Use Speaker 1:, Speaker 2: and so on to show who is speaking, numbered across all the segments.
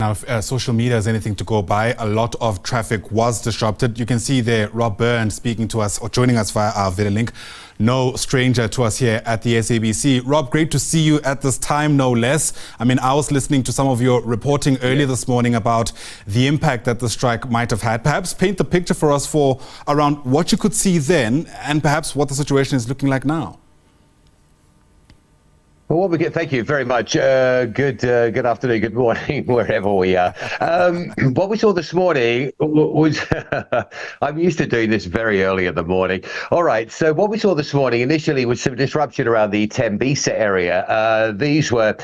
Speaker 1: Now, if social media is anything to go by, a lot of traffic was disrupted. You can see there Rob Byrne speaking to us or joining us via our video link. No stranger to us here at the SABC. Rob, great to see you at this time, no less. I mean, I was listening to some of your reporting earlier this morning about the impact that the strike might have had. Perhaps paint the picture for us for around what you could see then and perhaps what the situation is looking like now.
Speaker 2: Well, thank you very much. Good afternoon, good morning, wherever we are. What we saw this morning was, I'm used to doing this very early in the morning. All right, so what we saw this morning initially was some disruption around the Tembisa area. These were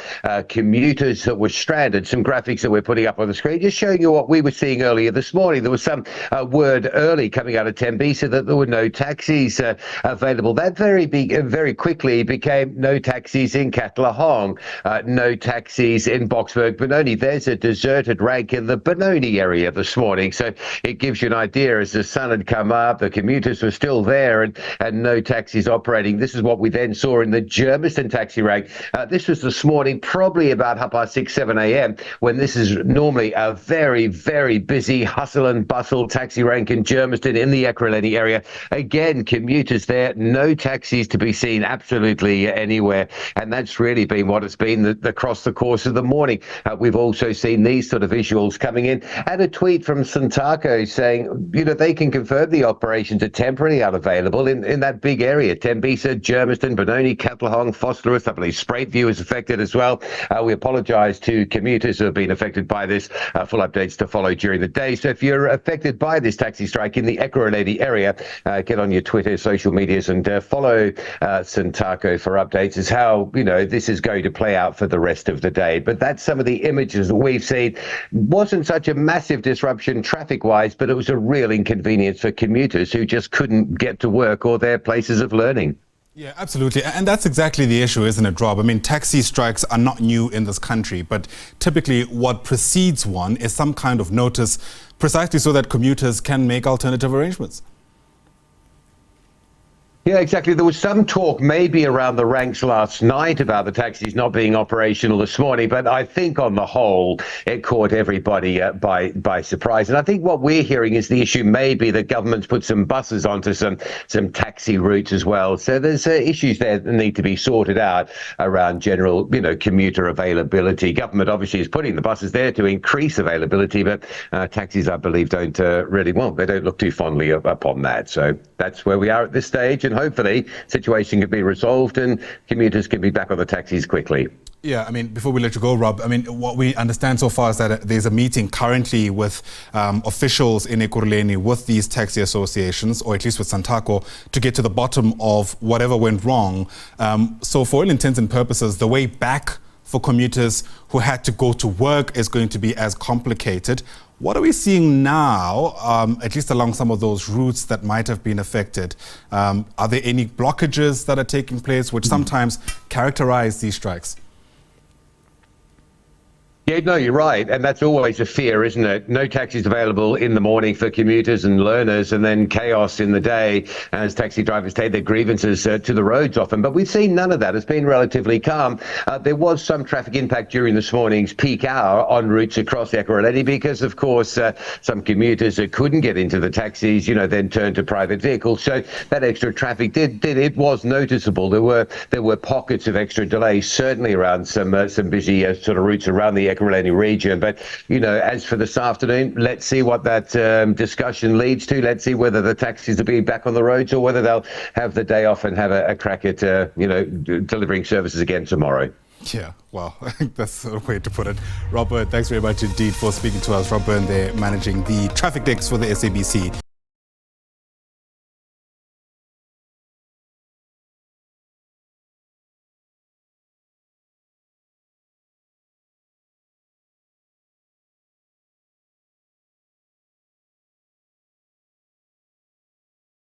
Speaker 2: commuters that were stranded, some graphics that we're putting up on the screen, just showing you what we were seeing earlier this morning. There was some word early coming out of Tembisa that there were no taxis available. That very quickly became no taxis in Ekurhuleni, no taxis in Boksburg, Benoni. There's a deserted rank in the Benoni area this morning. So it gives you an idea. As the sun had come up, the commuters were still there and no taxis operating. This is what we then saw in the Germiston taxi rank. This was this morning, probably about 6:30, 7 a.m., when this is normally a very, very busy hustle and bustle taxi rank in Germiston in the Ekurhuleni area. Again, commuters there, no taxis to be seen absolutely anywhere. And that's really been what it's been across the course of the morning. We've also seen these sort of visuals coming in, and a tweet from Santako saying, they can confirm the operations are temporarily unavailable in that big area. Tembisa, Germiston, Benoni, Ekurhuleni, Fosterus, I believe Spraitview is affected as well. We apologise to commuters who have been affected by this. Full updates to follow during the day. So if you're affected by this taxi strike in the Ekurhuleni area, get on your Twitter, social medias, and follow Santako for updates as how, this is going to play out for the rest of the day. But that's some of the images that we've seen. Wasn't such a massive disruption traffic-wise, but it was a real inconvenience for commuters who just couldn't get to work or their places of learning.
Speaker 1: Yeah, absolutely. And that's exactly the issue, isn't it, Rob? I mean, taxi strikes are not new in this country, but typically what precedes one is some kind of notice, precisely so that commuters can make alternative arrangements.
Speaker 2: Yeah, exactly. There was some talk maybe around the ranks last night about the taxis not being operational this morning, but I think on the whole, it caught everybody by surprise. And I think what we're hearing is the issue may be that government's put some buses onto some taxi routes as well. So there's issues there that need to be sorted out around general, commuter availability. Government obviously is putting the buses there to increase availability, but taxis, I believe, they don't look too fondly upon that. So that's where we are at this stage. And hopefully situation can be resolved and commuters can be back on the taxis quickly.
Speaker 1: Yeah, I mean, before we let you go, Rob, I mean, what we understand so far is that there's a meeting currently with officials in Ekurhuleni with these taxi associations, or at least with Santako, to get to the bottom of whatever went wrong. So for all intents and purposes, the way back for commuters who had to go to work is going to be as complicated. What are we seeing now, at least along some of those routes that might have been affected? Are there any blockages that are taking place which sometimes characterize these strikes?
Speaker 2: Yeah, no, you're right. And that's always a fear, isn't it? No taxis available in the morning for commuters and learners, and then chaos in the day as taxi drivers take their grievances to the roads often. But we've seen none of that. It's been relatively calm. There was some traffic impact during this morning's peak hour on routes across Ekurhuleni because, of course, some commuters that couldn't get into the taxis, then turned to private vehicles. So that extra traffic it was noticeable. There were pockets of extra delays, certainly around some busy sort of routes around the Ekurhuleni region. But, as for this afternoon, let's see what that discussion leads to. Let's see whether the taxis will be back on the roads or whether they'll have the day off and have a crack at, delivering services again tomorrow.
Speaker 1: Yeah, well, I think that's a way to put it. Rob Byrne, thanks very much indeed for speaking to us. Rob Byrne there, managing the traffic desk for the SABC.